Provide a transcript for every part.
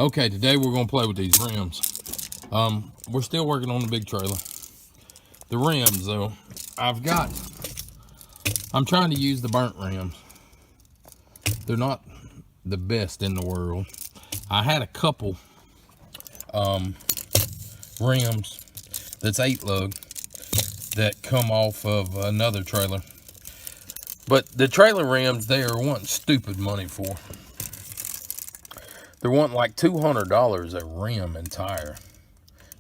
Okay, today we're gonna play with these rims. We're still working on the big trailer. The rims though, I'm trying to use the burnt rims. They're not the best in the world. I had a couple rims that's 8 lug that come off of another trailer. But the trailer rims they are wanting stupid money for. They're wanting like $200 a rim and tire.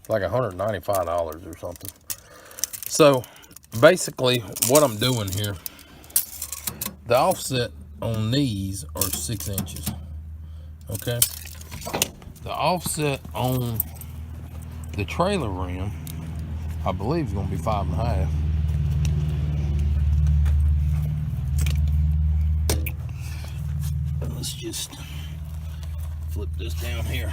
Like $195 or something. So basically what I'm doing here, the offset on these are 6 inches. Okay. The offset on the trailer rim, I believe, is going to be 5.5. Let's just flip this down here.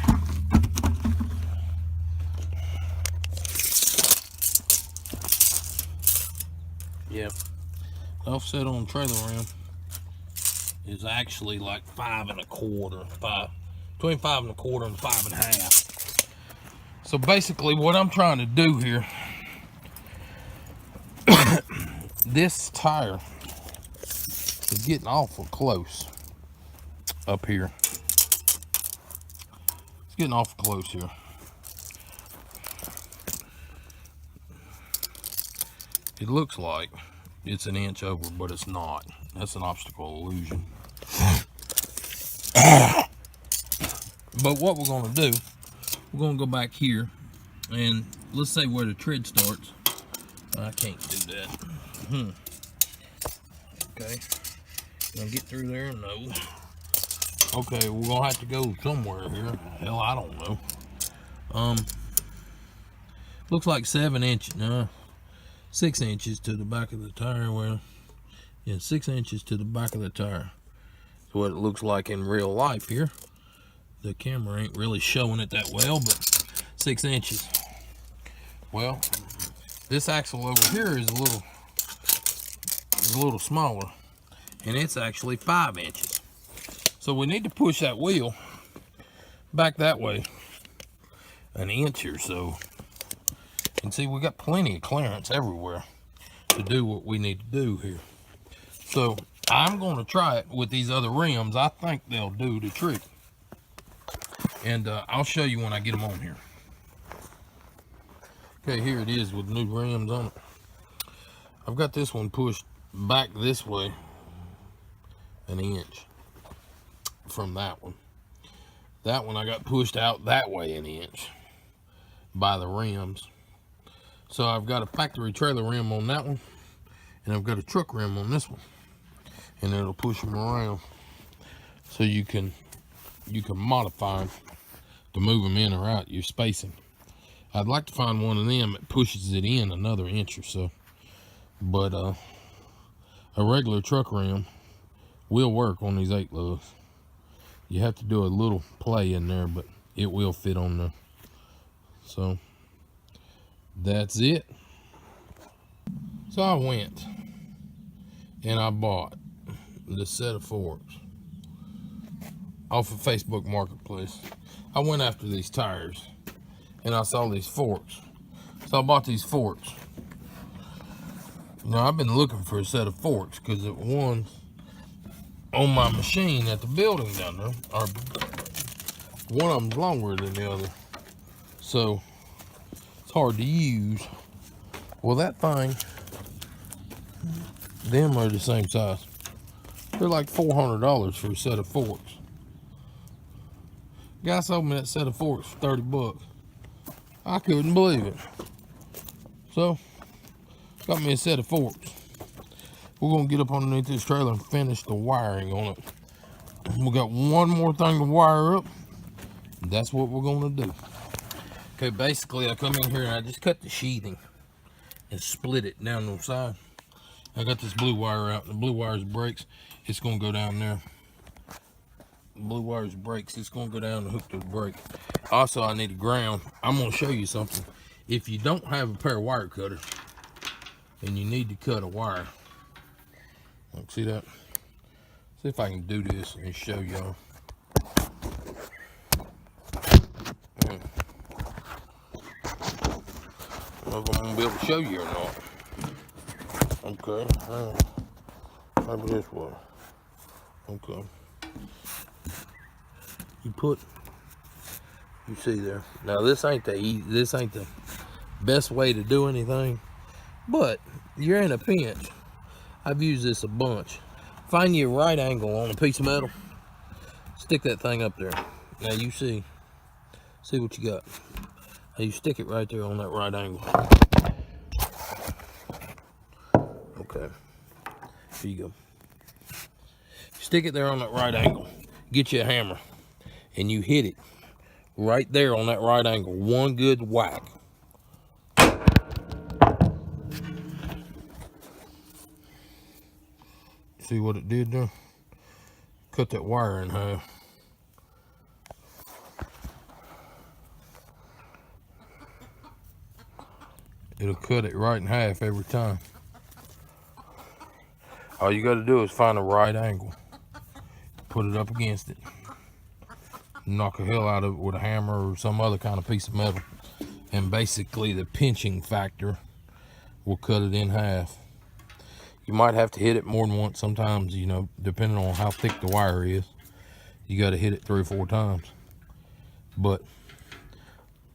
Yep. Offset on the trailer rim is actually like 5.25. Between 5.25 and 5.5. So basically what I'm trying to do here, this tire is getting awful close up here. It's getting awful close here. It looks like it's an inch over, but it's not. That's an optical illusion. But what we're going to do, we're going to go back here and let's say where the tread starts. I can't do that. Okay. Gonna get through there? No. Okay, we're gonna have to go somewhere here. Hell, I don't know. Looks like 7 inches. No, 6 inches to the back of the tire. Well, yeah, 6 inches to the back of the tire. That's what it looks like in real life here. The camera ain't really showing it that well, but 6 inches. Well, this axle over here is a little smaller, and it's actually 5 inches. So we need to push that wheel back that way an inch or so. And see, we got plenty of clearance everywhere to do what we need to do here. So I'm going to try it with these other rims. I think they'll do the trick. And I'll show you when I get them on here. Okay, here it is with new rims on it. I've got this one pushed back this way an inch from that one. That one I got pushed out that way an inch by the rims. So I've got a factory trailer rim on that one, and I've got a truck rim on this one, and it'll push them around so you can modify them to move them in or out your spacing. I'd like to find one of them that pushes it in another inch or so, but a regular truck rim will work on these 8 lugs. You have to do a little play in there, but it will fit on there. So that's it. So I went and I bought this set of forks off of Facebook Marketplace. I went after these tires and I saw these forks. So I bought these forks. Now I've been looking for a set of forks because the ones on my machine at the building down there are, one of them's longer than the other. So it's hard to use. Well, that thing, them are the same size. They're like $400 for a set of forks. Guy sold me that set of forks for 30 bucks. I couldn't believe it. So, got me a set of forks. We're gonna get up underneath this trailer and finish the wiring on it. We got one more thing to wire up. That's what we're gonna do. Okay, basically I come in here and I just cut the sheathing and split it down the side. I got this blue wire out, and the blue wire's brakes. It's gonna go down there. Blue wire's brakes. It's gonna go down and hook to the brake. Also, I need a ground. I'm gonna show you something. If you don't have a pair of wire cutters and you need to cut a wire, see that? See if I can do this and show y'all. don't know if I'm gonna be able to show you or not. Okay, maybe this way. Okay. You see there. Now this ain't the best way to do anything, but you're in a pinch. I've used this a bunch. Find you a right angle on a piece of metal. Stick that thing up there. Now you see what you got. Now you stick it right there on that right angle. Okay, here you go. Stick it there on that right angle. Get you a hammer, and you hit it right there on that right angle. One good whack. See what it did there? Cut that wire in half. It'll cut it right in half every time. All you got to do is find a right angle. Put it up against it. Knock the hell out of it with a hammer or some other kind of piece of metal. And basically the pinching factor will cut it in half. You might have to hit it more than once. Sometimes, you know, depending on how thick the wire is, you got to hit it 3 or 4 times. But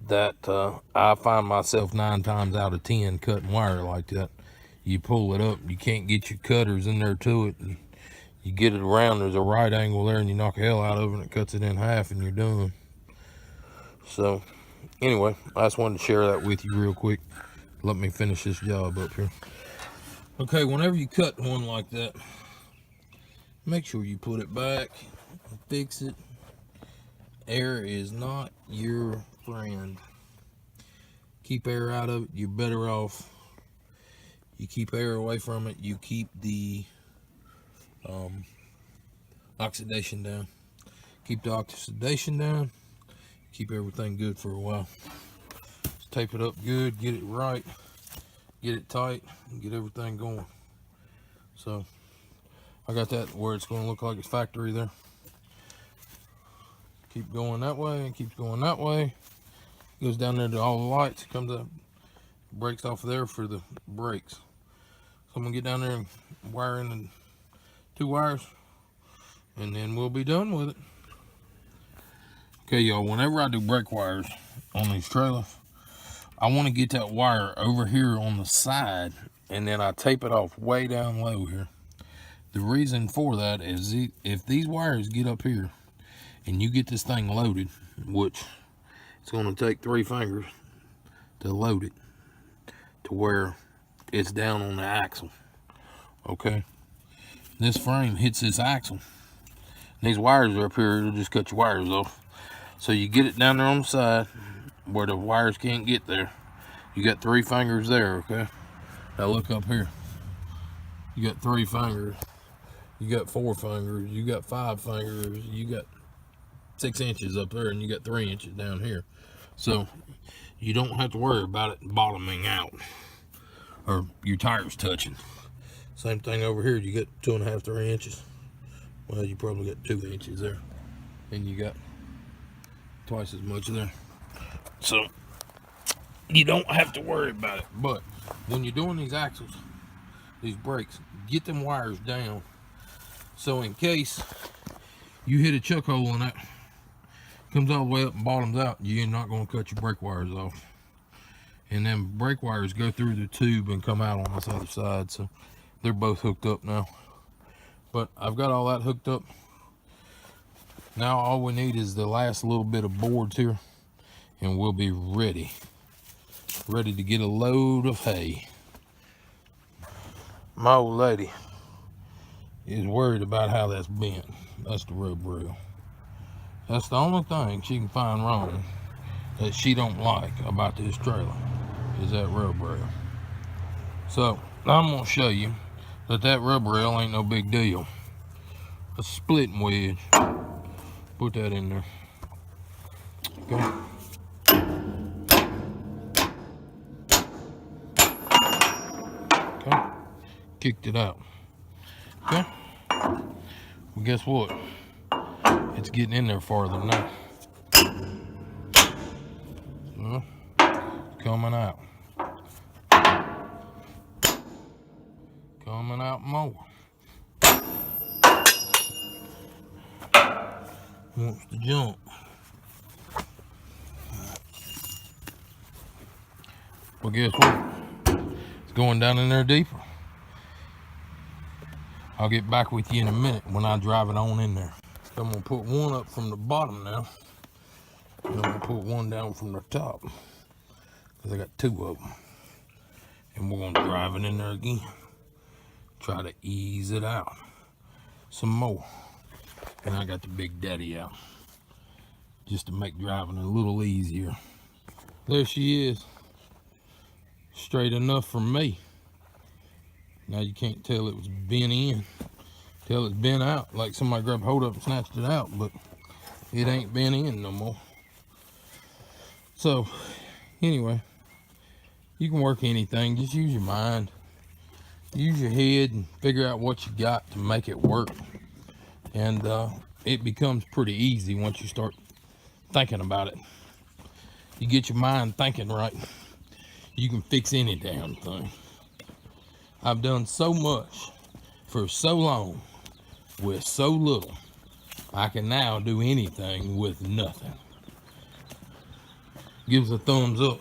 that I find myself 9 times out of 10 cutting wire like that. You pull it up, you can't get your cutters in there to it. You get it around, there's a right angle there, and you knock the hell out of it, and it cuts it in half, and you're done. So anyway, I just wanted to share that with you real quick. Let me finish this job up here. Okay, whenever you cut one like that, make sure you put it back and fix it. Air is not your friend. Keep air out of it, you're better off. You keep air away from it, you keep the oxidation down. Keep the oxidation down, keep everything good for a while. Just tape it up good, get it right, get it tight, and get everything going. So I got that where it's going to look like it's factory there. Keep going that way and keeps going that way. Goes down there to all the lights, comes up, breaks off there for the brakes. So I'm gonna get down there and wire in the 2 wires, and then we'll be done with it. Okay, y'all, whenever I do brake wires on these trailers, I want to get that wire over here on the side, and then I tape it off way down low here. The reason for that is if these wires get up here and you get this thing loaded, which it's going to take 3 fingers to load it to where it's down on the axle. Okay, this frame hits this axle. These wires are up here, it'll just cut your wires off. So you get it down there on the side where the wires can't get there. You got 3 fingers there, okay? Now look up here. You got 3 fingers. You got 4 fingers. You got 5 fingers. You got 6 inches up there, and you got 3 inches down here. So you don't have to worry about it bottoming out or your tires touching. Same thing over here. You got 2.5, 3 inches. Well, you probably got 2 inches there, and you got twice as much there. So you don't have to worry about it. But when you're doing these axles, these brakes, get them wires down. So in case you hit a chuck hole in that, comes all the way up and bottoms out, you're not going to cut your brake wires off. And then brake wires go through the tube and come out on this other side. So they're both hooked up now. But I've got all that hooked up. Now all we need is the last little bit of boards here, and we'll be ready to get a load of hay. My old lady is worried about how that's bent. That's the rub rail. That's the only thing she can find wrong that she don't like about this trailer, is that rub rail. So I'm gonna show you that rub rail ain't no big deal. A splitting wedge, put that in there. Okay. Okay. Kicked it out. Okay. Well, guess what? It's getting in there farther now. So, it's coming out. Coming out more. Wants to jump. Well, guess what? It's going down in there deeper. I'll get back with you in a minute when I drive it on in there. So I'm gonna put one up from the bottom now. And I'm gonna put one down from the top. Because I got two of them. And we're gonna drive it in there again. Try to ease it out some more. And I got the Big Daddy out. Just to make driving a little easier. There she is. Straight enough for me. Now you can't tell it was bent in. Tell it's bent out. Like somebody grabbed hold of it and snatched it out. But it ain't bent in no more. So, anyway. You can work anything. Just use your mind. Use your head and figure out what you got to make it work. And it becomes pretty easy once you start thinking about it. You get your mind thinking right, you can fix any damn thing. I've done so much for so long with so little. I can now do anything with nothing. Give us a thumbs up.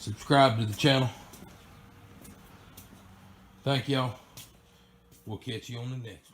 Subscribe to the channel. Thank y'all. We'll catch you on the next one.